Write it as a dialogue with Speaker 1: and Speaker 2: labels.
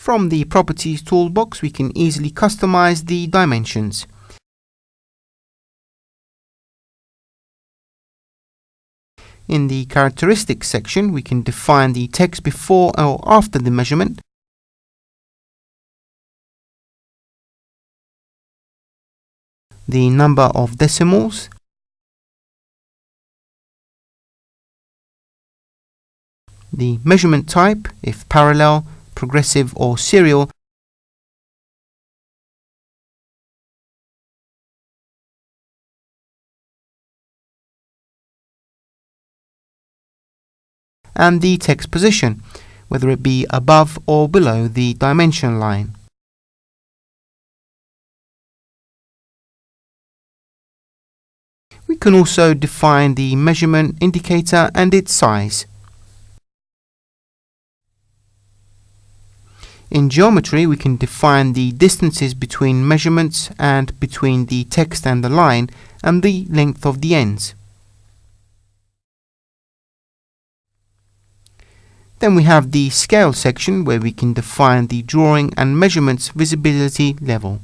Speaker 1: From the Properties toolbox, we can easily customize the dimensions. In the Characteristics section, we can define the text before or after the measurement, the number of decimals, the measurement type, if parallel, progressive or serial, and the text position, whether it be above or below the dimension line. We can also define the measurement indicator and its size. In geometry, we can define the distances between measurements and between the text and the line, and the length of the ends. Then we have the Scale section, where we can define the drawing and measurements visibility level.